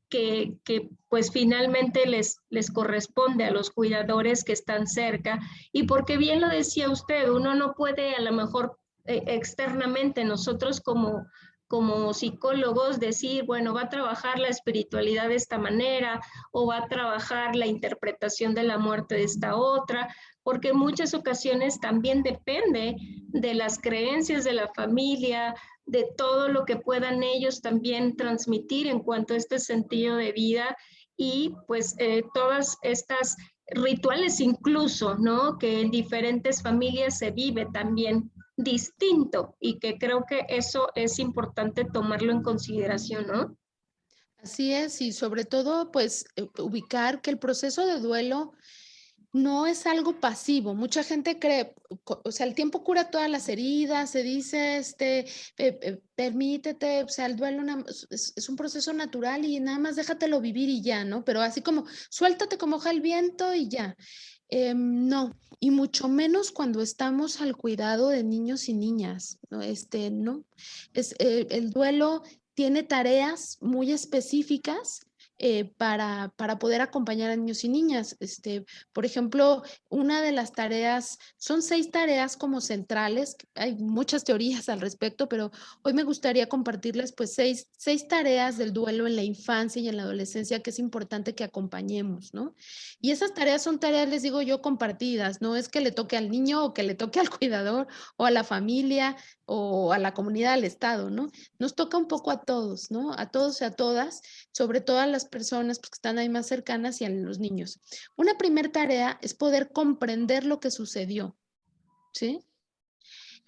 que pues finalmente les corresponde a los cuidadores que están cerca. Y porque bien lo decía usted, uno no puede a lo mejor externamente nosotros como psicólogos decir, bueno, va a trabajar la espiritualidad de esta manera o va a trabajar la interpretación de la muerte de esta otra, porque en muchas ocasiones también depende de las creencias de la familia, de todo lo que puedan ellos también transmitir en cuanto a este sentido de vida y pues todas estas rituales incluso, ¿no? Que en diferentes familias se vive también distinto y que creo que eso es importante tomarlo en consideración, ¿no? Así es, y sobre todo, pues, ubicar que el proceso de duelo no es algo pasivo. Mucha gente cree, o sea, el tiempo cura todas las heridas, se dice, permítete, o sea, el duelo es un proceso natural y nada más déjatelo vivir y ya, ¿no? Pero así como, suéltate como hoja al viento y ya. No, y mucho menos cuando estamos al cuidado de niños y niñas, ¿no? No, el duelo tiene tareas muy específicas para poder acompañar a niños y niñas. Por ejemplo, una de las tareas, son 6 tareas como centrales, hay muchas teorías al respecto, pero hoy me gustaría compartirles pues 6 tareas del duelo en la infancia y en la adolescencia que es importante que acompañemos, ¿no? Y esas tareas son tareas, les digo yo, compartidas, no es que le toque al niño o que le toque al cuidador o a la familia o a la comunidad, al Estado, ¿no? Nos toca un poco a todos, ¿no? A todos y a todas, sobre todo a las personas pues, que están ahí más cercanas y a los niños. Una primera tarea es poder comprender lo que sucedió, ¿sí?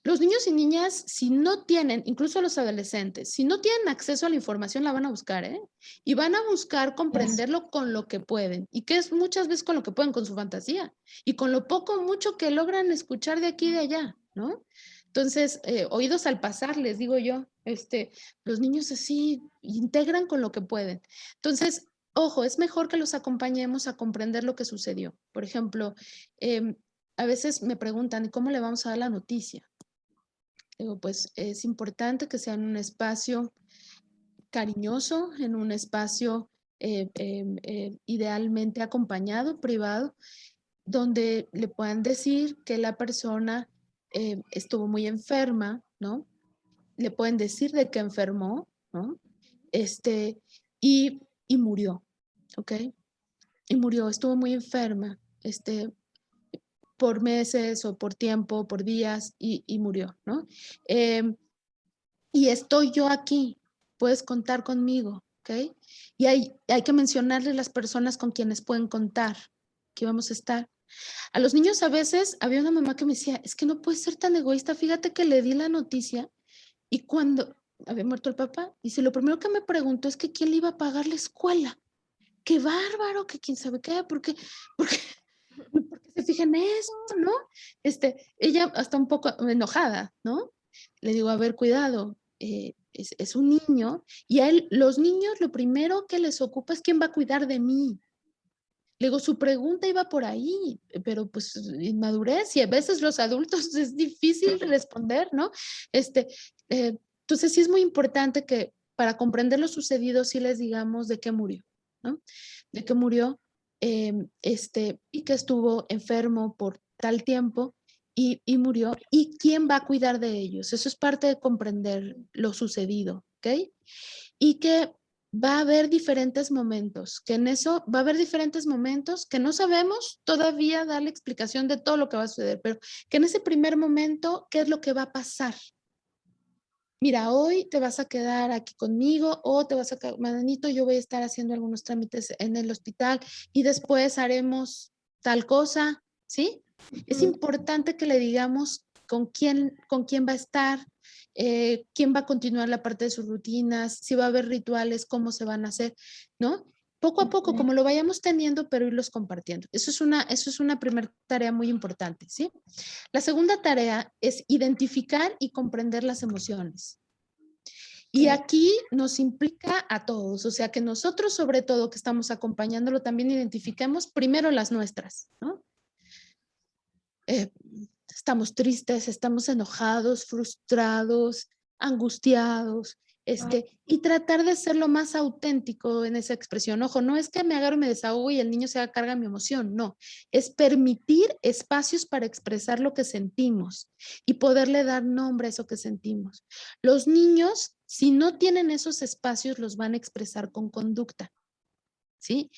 Los niños y niñas, si no tienen, incluso los adolescentes, si no tienen acceso a la información, la van a buscar, ¿eh? Y van a buscar comprenderlo con lo que pueden. Y que es muchas veces con lo que pueden, con su fantasía. Y con lo poco, mucho que logran escuchar de aquí y de allá, ¿no? Entonces, oídos al pasar, les digo yo, los niños así integran con lo que pueden. Entonces, ojo, es mejor que los acompañemos a comprender lo que sucedió. Por ejemplo, a veces me preguntan, ¿cómo le vamos a dar la noticia? Digo, pues es importante que sea en un espacio cariñoso, en un espacio idealmente acompañado, privado, donde le puedan decir que la persona estuvo muy enferma, ¿no? Le pueden decir de qué enfermó, ¿no? Este, y murió, ¿ok? Y murió, estuvo muy enferma, por meses o por tiempo, por días, y murió, ¿no? Y estoy yo aquí, puedes contar conmigo, ¿ok? Y hay que mencionarle las personas con quienes pueden contar, que vamos a estar. A los niños a veces había una mamá que me decía, es que no puedes ser tan egoísta, fíjate que le di la noticia y cuando había muerto el papá, dice, lo primero que me preguntó es que quién le iba a pagar la escuela. Qué bárbaro, que quién sabe qué, porque, porque se fija en eso, ¿no? Ella hasta un poco enojada, ¿no? Le digo, a ver, cuidado, es un niño y a él, los niños lo primero que les ocupa es quién va a cuidar de mí. Le digo, su pregunta iba por ahí, pero pues inmadurez y a veces los adultos es difícil responder, ¿no? Este, entonces sí es muy importante que para comprender lo sucedido sí les digamos de qué murió, ¿no? De qué murió, y que estuvo enfermo por tal tiempo y murió y quién va a cuidar de ellos. Eso es parte de comprender lo sucedido, ¿ok? Y que va a haber diferentes momentos, que en eso va a haber diferentes momentos que no sabemos todavía dar la explicación de todo lo que va a suceder, pero que en ese primer momento, ¿qué es lo que va a pasar? Mira, hoy te vas a quedar aquí conmigo o te vas a quedar, mananito, yo voy a estar haciendo algunos trámites en el hospital y después haremos tal cosa, ¿sí? Es importante que le digamos con quién va a estar, quién va a continuar la parte de sus rutinas, si va a haber rituales, cómo se van a hacer, ¿no? Poco a poco, como lo vayamos teniendo, pero irlos compartiendo. Eso es una primera tarea muy importante, ¿sí? La segunda tarea es identificar y comprender las emociones. Y aquí nos implica a todos, o sea que nosotros sobre todo que estamos acompañándolo también identifiquemos primero las nuestras, ¿no? Estamos tristes, estamos enojados, frustrados, angustiados, y tratar de ser lo más auténtico en esa expresión. Ojo, no es que me agarro y me desahogo y el niño se haga carga de mi emoción, no, es permitir espacios para expresar lo que sentimos y poderle dar nombre a eso que sentimos. Los niños, si no tienen esos espacios, los van a expresar con conducta, ¿sí?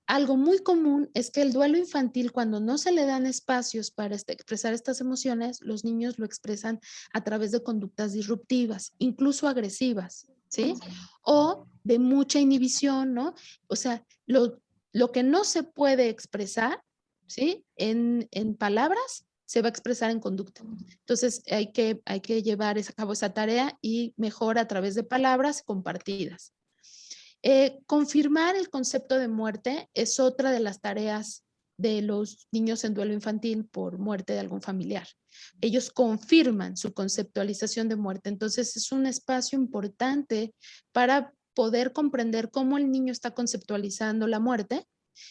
Algo muy común es que el duelo infantil, cuando no se le dan espacios para expresar estas emociones, los niños lo expresan a través de conductas disruptivas, incluso agresivas, ¿sí? O de mucha inhibición, ¿no? O sea, lo que no se puede expresar, ¿sí? En palabras, se va a expresar en conducta. Entonces, hay que llevar a cabo esa tarea y mejor a través de palabras compartidas. Confirmar el concepto de muerte es otra de las tareas de los niños en duelo infantil por muerte de algún familiar. Ellos confirman su conceptualización de muerte. Entonces es un espacio importante para poder comprender cómo el niño está conceptualizando la muerte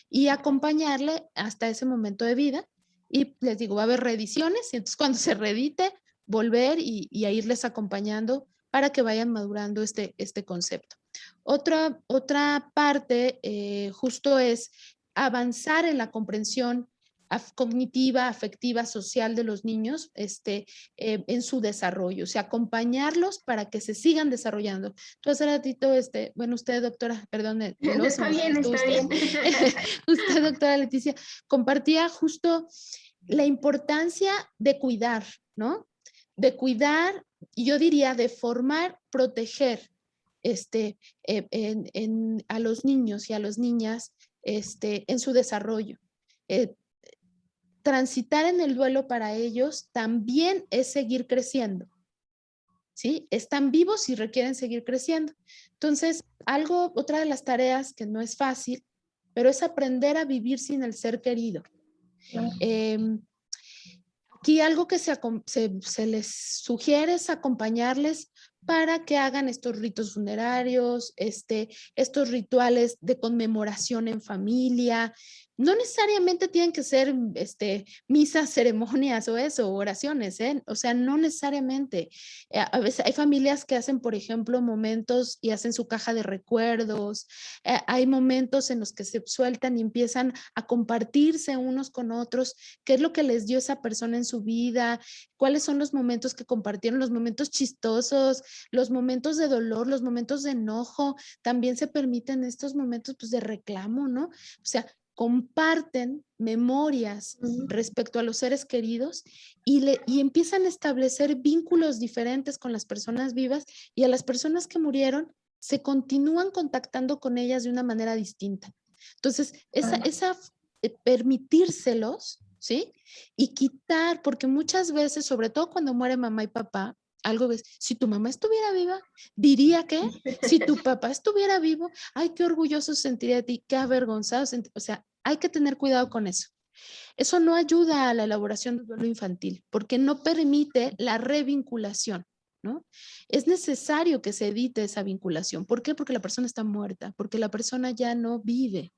y acompañarle hasta ese momento de vida. Y les digo, va a haber reediciones y entonces cuando se reedite, volver y a irles acompañando para que vayan madurando este concepto. Otra parte justo es avanzar en la comprensión cognitiva, afectiva, social de los niños en su desarrollo, o sea, acompañarlos para que se sigan desarrollando. Tú hace ratito, bueno, usted, doctora, perdón, luego se Está me bien, saltó está usted. bien. Usted, doctora Leticia, compartía justo la importancia de cuidar, ¿no? De cuidar, y yo diría de formar, proteger a los niños y a las niñas en su desarrollo. transitar en el duelo para ellos también es seguir creciendo, ¿sí? Están vivos y requieren seguir creciendo. Entonces, otra de las tareas que no es fácil, pero es aprender a vivir sin el ser querido. Aquí algo que se les sugiere es acompañarles para que hagan estos ritos funerarios, estos rituales de conmemoración en familia. No necesariamente tienen que ser misas, ceremonias o eso, oraciones, ¿eh? O sea, no necesariamente. A veces hay familias que hacen, por ejemplo, momentos y hacen su caja de recuerdos. Hay momentos en los que se sueltan y empiezan a compartirse unos con otros qué es lo que les dio esa persona en su vida, cuáles son los momentos que compartieron, los momentos chistosos, los momentos de dolor, los momentos de enojo. También se permiten estos momentos pues, de reclamo, ¿no? O sea, comparten memorias respecto a los seres queridos y empiezan a establecer vínculos diferentes con las personas vivas, y a las personas que murieron se continúan contactando con ellas de una manera distinta. Entonces, permitírselos, ¿sí? Y quitar, porque muchas veces, sobre todo cuando muere mamá y papá, algo ves, si tu mamá estuviera viva, diría que, si tu papá estuviera vivo, ay, qué orgulloso sentiría de ti, qué avergonzado, o sea, hay que tener cuidado con eso. Eso no ayuda a la elaboración del duelo infantil, porque no permite la revinculación, ¿no? Es necesario que se evite esa vinculación. ¿Por qué? Porque la persona está muerta, porque la persona ya no vive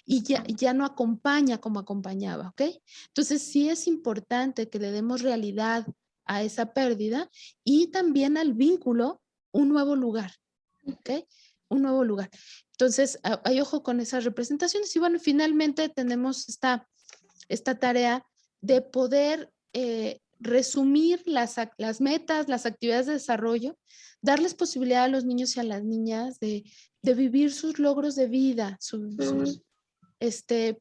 y ya no acompaña como acompañaba, ¿ok? Entonces sí es importante que le demos realidad a esa pérdida y también al vínculo un nuevo lugar, ¿ok? Un nuevo lugar. Entonces, hay ojo con esas representaciones y bueno, finalmente tenemos esta tarea de poder resumir las metas, las actividades de desarrollo, darles posibilidad a los niños y a las niñas de vivir sus logros de vida,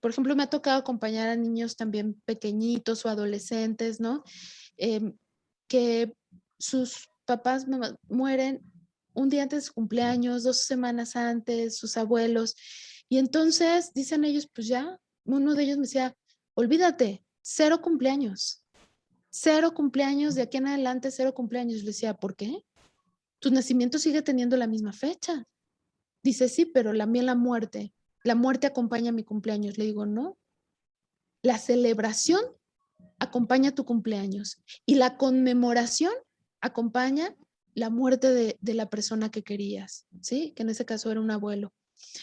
por ejemplo, me ha tocado acompañar a niños también pequeñitos o adolescentes, ¿no? Que sus papás mueren un día antes de su cumpleaños, 2 semanas antes, sus abuelos. Y entonces dicen ellos, pues ya, uno de ellos me decía, olvídate, 0 cumpleaños. 0 cumpleaños, de aquí en adelante 0 cumpleaños. Yo le decía, ¿por qué? Tu nacimiento sigue teniendo la misma fecha. Dice, sí, pero la mía la muerte acompaña mi cumpleaños. Le digo, no, la celebración acompaña tu cumpleaños y la conmemoración acompaña la muerte de la persona que querías, ¿sí? Que en ese caso era un abuelo.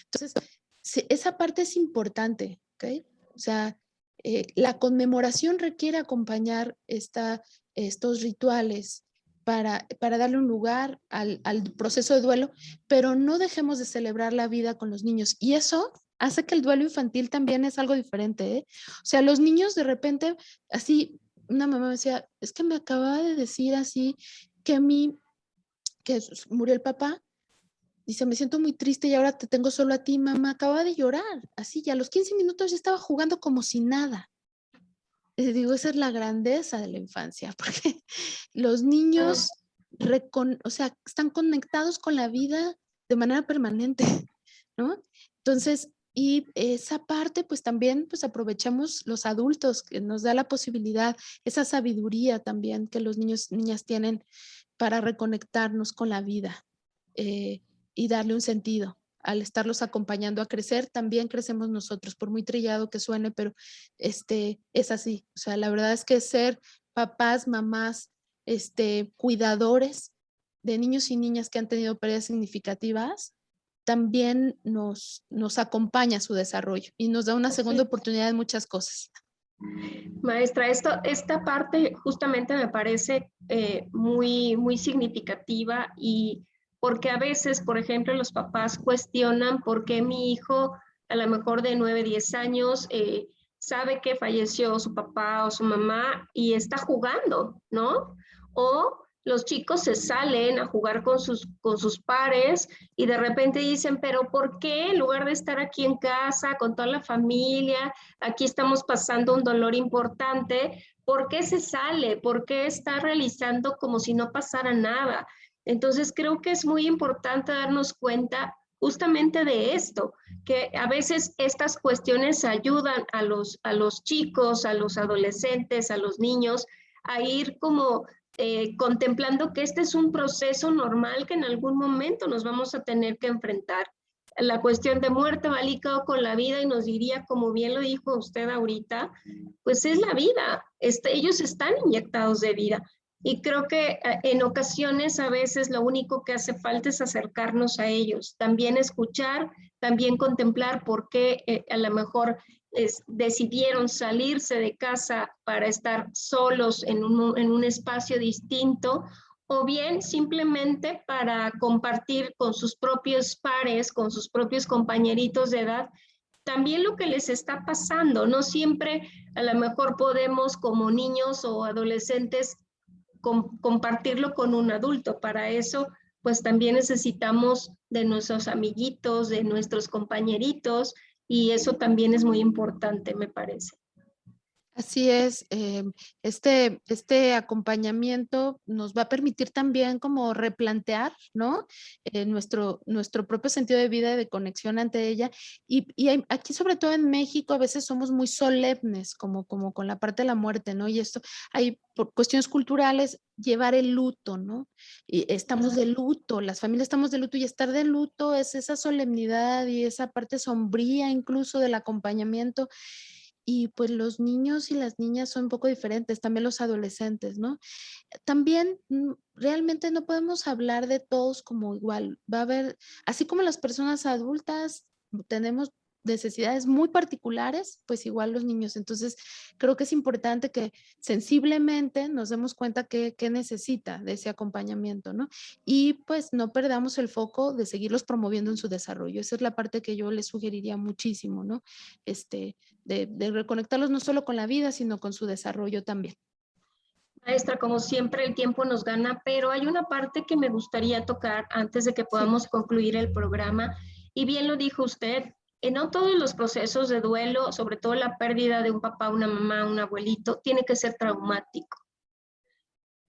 Entonces, sí, esa parte es importante, ¿ok? O sea, la conmemoración requiere acompañar estos rituales para darle un lugar al proceso de duelo, pero no dejemos de celebrar la vida con los niños. Y eso hace que el duelo infantil también es algo diferente, ¿eh? O sea, los niños de repente, así, una mamá me decía, es que me acababa de decir así que que murió el papá. Dice, me siento muy triste y ahora te tengo solo a ti, mamá. Acaba de llorar. Así, ya a los 15 minutos ya estaba jugando como si nada. Y digo, esa es la grandeza de la infancia, porque los niños, o sea, están conectados con la vida de manera permanente, ¿no? Entonces, y esa parte, pues también, pues aprovechamos los adultos, que nos da la posibilidad, esa sabiduría también que los niños, niñas tienen para reconectarnos con la vida. Y darle un sentido. Al estarlos acompañando a crecer, también crecemos nosotros, por muy trillado que suene, pero es así. O sea, la verdad es que ser papás, mamás, cuidadores de niños y niñas que han tenido pérdidas significativas, también nos acompaña a su desarrollo y nos da una segunda oportunidad en muchas cosas. Maestra, esta parte justamente me parece muy, muy significativa, y porque a veces, por ejemplo, los papás cuestionan por qué mi hijo, a lo mejor de 9, 10 años, sabe que falleció su papá o su mamá y está jugando, ¿no? O los chicos se salen a jugar con sus pares y de repente dicen, pero ¿por qué en lugar de estar aquí en casa con toda la familia, aquí estamos pasando un dolor importante, ¿por qué se sale? ¿Por qué está realizando como si no pasara nada? Entonces creo que es muy importante darnos cuenta justamente de esto, que a veces estas cuestiones ayudan a los chicos, a los adolescentes, a los niños, a ir como contemplando que este es un proceso normal que en algún momento nos vamos a tener que enfrentar. La cuestión de muerte va ligado con la vida y nos diría, como bien lo dijo usted ahorita, pues es la vida, ellos están inyectados de vida. Y creo que en ocasiones a veces lo único que hace falta es acercarnos a ellos, también escuchar, también contemplar por qué a lo mejor decidieron salirse de casa para estar solos en un espacio distinto, o bien simplemente para compartir con sus propios pares, con sus propios compañeritos de edad, también lo que les está pasando. No siempre a lo mejor podemos como niños o adolescentes compartirlo con un adulto. Para eso, pues también necesitamos de nuestros amiguitos, de nuestros compañeritos, y eso también es muy importante, me parece. Así es, este acompañamiento nos va a permitir también como replantear, ¿no? Nuestro propio sentido de vida y de conexión ante ella. Y aquí, sobre todo en México, a veces somos muy solemnes, como con la parte de la muerte, ¿no? Y esto, hay por cuestiones culturales, llevar el luto, ¿no? Y estamos de luto, las familias estamos de luto, y estar de luto es esa solemnidad y esa parte sombría incluso del acompañamiento. Y pues los niños y las niñas son un poco diferentes, también los adolescentes, ¿no? También realmente no podemos hablar de todos como igual. Va a haber, así como las personas adultas tenemos necesidades muy particulares, pues igual los niños. Entonces, creo que es importante que sensiblemente nos demos cuenta que necesita de ese acompañamiento, ¿no? Y pues no perdamos el foco de seguirlos promoviendo en su desarrollo. Esa es la parte que yo les sugeriría muchísimo, ¿no? De reconectarlos no solo con la vida, sino con su desarrollo también. Maestra, como siempre el tiempo nos gana, pero hay una parte que me gustaría tocar antes de que Sí. podamos concluir el programa. Y bien lo dijo usted, no todos los procesos de duelo, sobre todo la pérdida de un papá, una mamá, un abuelito, tiene que ser traumático.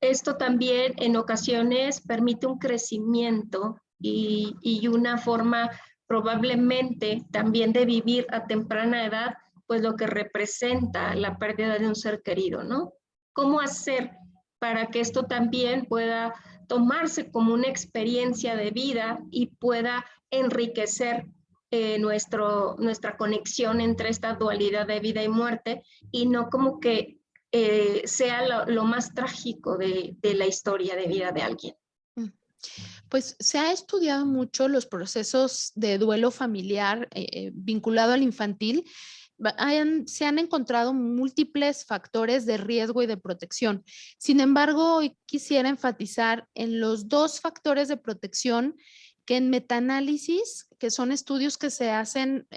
Esto también en ocasiones permite un crecimiento y una forma probablemente también de vivir a temprana edad, pues lo que representa la pérdida de un ser querido, ¿no? ¿Cómo hacer para que esto también pueda tomarse como una experiencia de vida y pueda enriquecer nuestra conexión entre esta dualidad de vida y muerte, y no como que sea lo más trágico de la historia de vida de alguien? Mm. Pues se ha estudiado mucho los procesos de duelo familiar vinculado al infantil. Se han encontrado múltiples factores de riesgo y de protección. Sin embargo, hoy quisiera enfatizar en los dos factores de protección que en metaanálisis, que son estudios que se hacen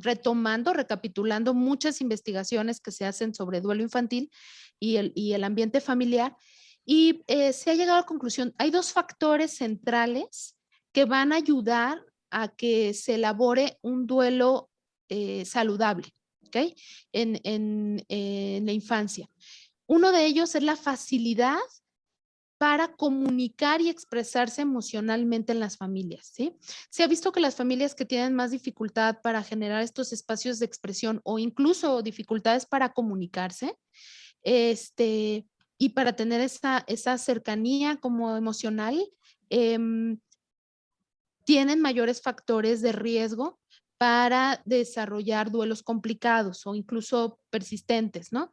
retomando, recapitulando muchas investigaciones que se hacen sobre duelo infantil y el ambiente familiar, y se ha llegado a la conclusión, hay dos factores centrales que van a ayudar a que se elabore un duelo saludable, ¿ok? En la infancia. Uno de ellos es la facilidad para comunicar y expresarse emocionalmente en las familias, ¿sí? Se ha visto que las familias que tienen más dificultad para generar estos espacios de expresión o incluso dificultades para comunicarse, y para tener esa cercanía como emocional, tienen mayores factores de riesgo para desarrollar duelos complicados o incluso persistentes, ¿no?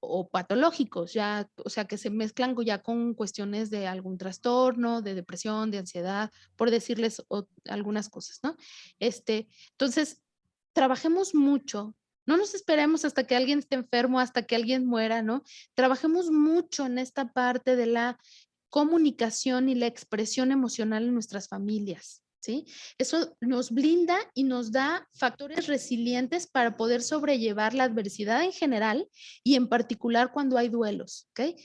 O patológicos, ya, o sea, que se mezclan ya con cuestiones de algún trastorno, de depresión, de ansiedad, por decirles algunas cosas, ¿no? Entonces, trabajemos mucho. No nos esperemos hasta que alguien esté enfermo, hasta que alguien muera, ¿no? Trabajemos mucho en esta parte de la comunicación y la expresión emocional en nuestras familias, ¿sí? Eso nos blinda y nos da factores resilientes para poder sobrellevar la adversidad en general y en particular cuando hay duelos, ¿ok?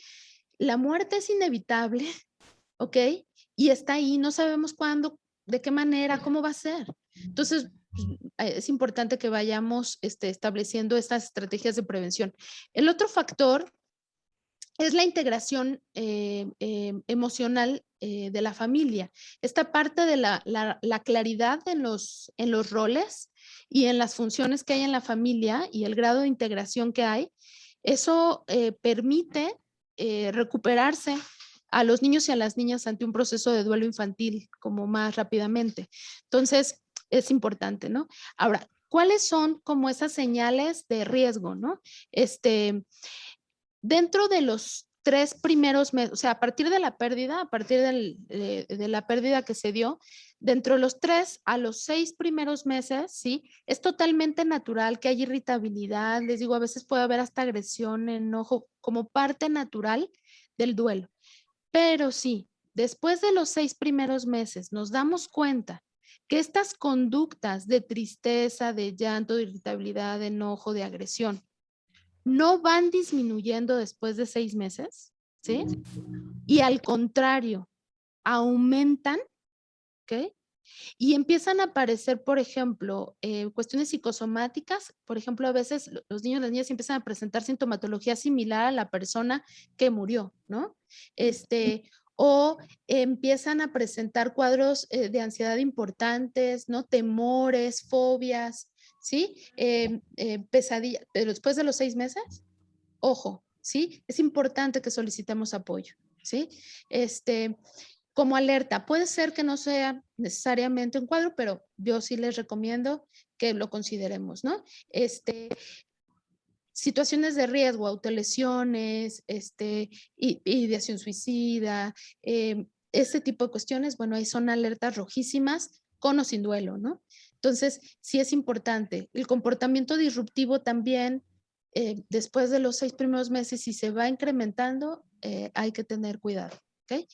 La muerte es inevitable, ¿ok? Y está ahí, no sabemos cuándo, de qué manera, cómo va a ser. Entonces, es importante que vayamos estableciendo estas estrategias de prevención. El otro factor es la integración emocional de la familia. Esta parte de la claridad en los roles y en las funciones que hay en la familia y el grado de integración que hay, eso permite recuperarse a los niños y a las niñas ante un proceso de duelo infantil como más rápidamente. Entonces, es importante, ¿no? Ahora, ¿cuáles son como esas señales de riesgo, no? Dentro de los 3 primeros meses, o sea, a partir de la pérdida, a partir de la pérdida que se dio, dentro de los 3 a los 6 primeros meses, ¿sí? Es totalmente natural que haya irritabilidad, les digo, a veces puede haber hasta agresión, enojo, como parte natural del duelo. Pero sí, después de los 6 primeros meses nos damos cuenta que estas conductas de tristeza, de llanto, de irritabilidad, de enojo, de agresión, no van disminuyendo después de 6 meses, ¿sí? Y al contrario, aumentan, ¿ok? Y empiezan a aparecer, por ejemplo, cuestiones psicosomáticas. Por ejemplo, a veces los niños y las niñas empiezan a presentar sintomatología similar a la persona que murió, ¿no? O empiezan a presentar cuadros de ansiedad importantes, ¿no? Temores, fobias, ¿sí? Pesadillas. Pero después de los 6 meses, ojo, ¿sí? Es importante que solicitemos apoyo, ¿sí? Como alerta, puede ser que no sea necesariamente un cuadro, pero yo sí les recomiendo que lo consideremos, ¿no? Situaciones de riesgo, autolesiones, ideación suicida, este tipo de cuestiones, bueno, ahí son alertas rojísimas con o sin duelo, ¿no? Entonces, sí es importante. El comportamiento disruptivo también, después de los 6 primeros meses, si se va incrementando, hay que tener cuidado, ¿ok?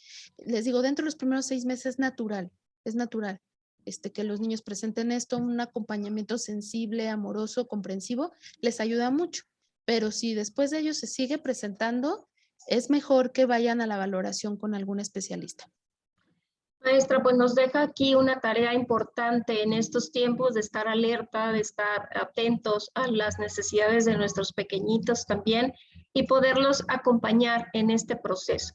Les digo, dentro de los primeros 6 meses es natural. Que los niños presenten esto, un acompañamiento sensible, amoroso, comprensivo, les ayuda mucho. Pero si después de ello se sigue presentando, es mejor que vayan a la valoración con algún especialista. Maestra, pues nos deja aquí una tarea importante en estos tiempos de estar alerta, de estar atentos a las necesidades de nuestros pequeñitos también y poderlos acompañar en este proceso.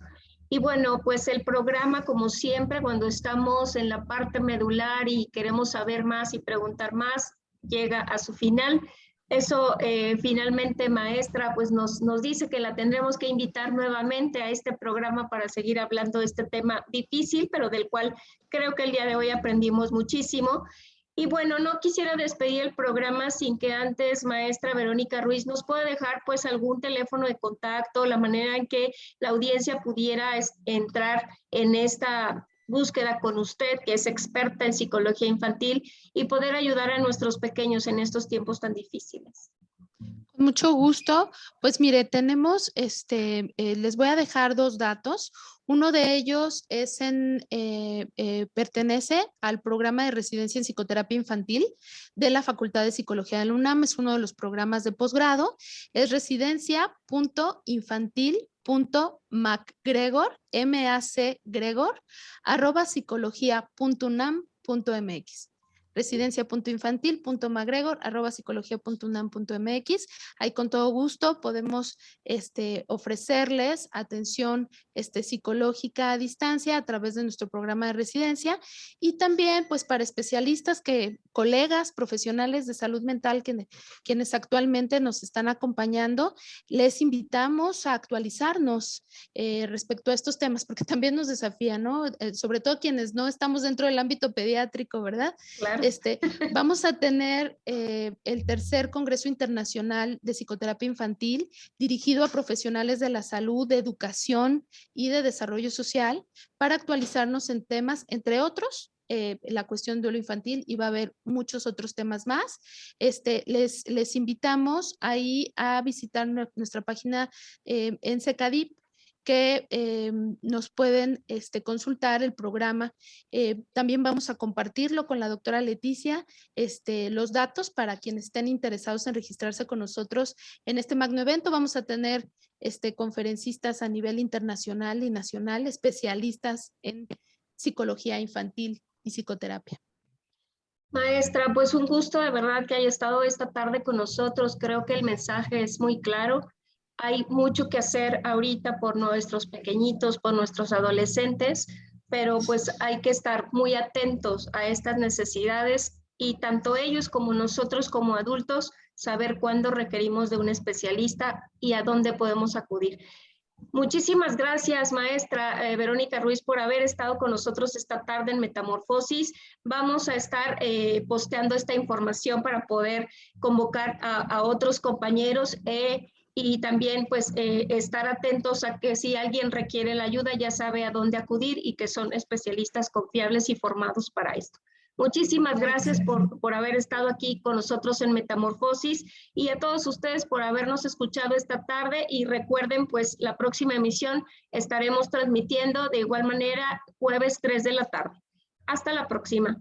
Y bueno, pues el programa, como siempre, cuando estamos en la parte medular y queremos saber más y preguntar más, llega a su final. Eso finalmente, maestra, pues nos dice que la tendremos que invitar nuevamente a este programa para seguir hablando de este tema difícil, pero del cual creo que el día de hoy aprendimos muchísimo. Y bueno, no quisiera despedir el programa sin que antes, maestra Verónica Ruiz, nos pueda dejar pues algún teléfono de contacto, la manera en que la audiencia pudiera entrar en esta búsqueda con usted, que es experta en psicología infantil, y poder ayudar a nuestros pequeños en estos tiempos tan difíciles. Con mucho gusto. Pues mire, tenemos, les voy a dejar 2 datos. Uno de ellos es pertenece al programa de residencia en psicoterapia infantil de la Facultad de Psicología de la UNAM. Es uno de los programas de posgrado. Es residencia.infantil.macgregor, M-A-C-Gregor, @psicología.unam.mx. residencia.infantil.macgregor@psicología.unam.mx. Ahí con todo gusto podemos ofrecerles atención psicológica a distancia a través de nuestro programa de residencia y también pues para especialistas colegas profesionales de salud mental quienes actualmente nos están acompañando, les invitamos a actualizarnos respecto a estos temas porque también nos desafía, ¿no? Sobre todo quienes no estamos dentro del ámbito pediátrico, ¿verdad? Claro. Vamos a tener el tercer Congreso Internacional de Psicoterapia Infantil dirigido a profesionales de la salud, de educación y de desarrollo social para actualizarnos en temas, entre otros, la cuestión de duelo infantil y va a haber muchos otros temas más. Les invitamos ahí a visitar nuestra página en Secadip que nos pueden consultar el programa. También vamos a compartirlo con la doctora Leticia, los datos para quienes estén interesados en registrarse con nosotros en este magno evento. Vamos a tener conferencistas a nivel internacional y nacional, especialistas en psicología infantil y psicoterapia. Maestra, pues un gusto de verdad que haya estado esta tarde con nosotros. Creo que el mensaje es muy claro. hay mucho que hacer ahorita por nuestros pequeñitos, por nuestros adolescentes, pero pues hay que estar muy atentos a estas necesidades y tanto ellos como nosotros como adultos saber cuándo requerimos de un especialista y a dónde podemos acudir. Muchísimas gracias, maestra Verónica Ruiz, por haber estado con nosotros esta tarde en Metamorfosis. Vamos a estar posteando esta información para poder convocar a otros compañeros y también pues estar atentos a que si alguien requiere la ayuda ya sabe a dónde acudir y que son especialistas confiables y formados para esto. Muchísimas gracias por haber estado aquí con nosotros en Metamorfosis y a todos ustedes por habernos escuchado esta tarde y recuerden pues la próxima emisión estaremos transmitiendo de igual manera jueves 3 de la tarde. Hasta la próxima.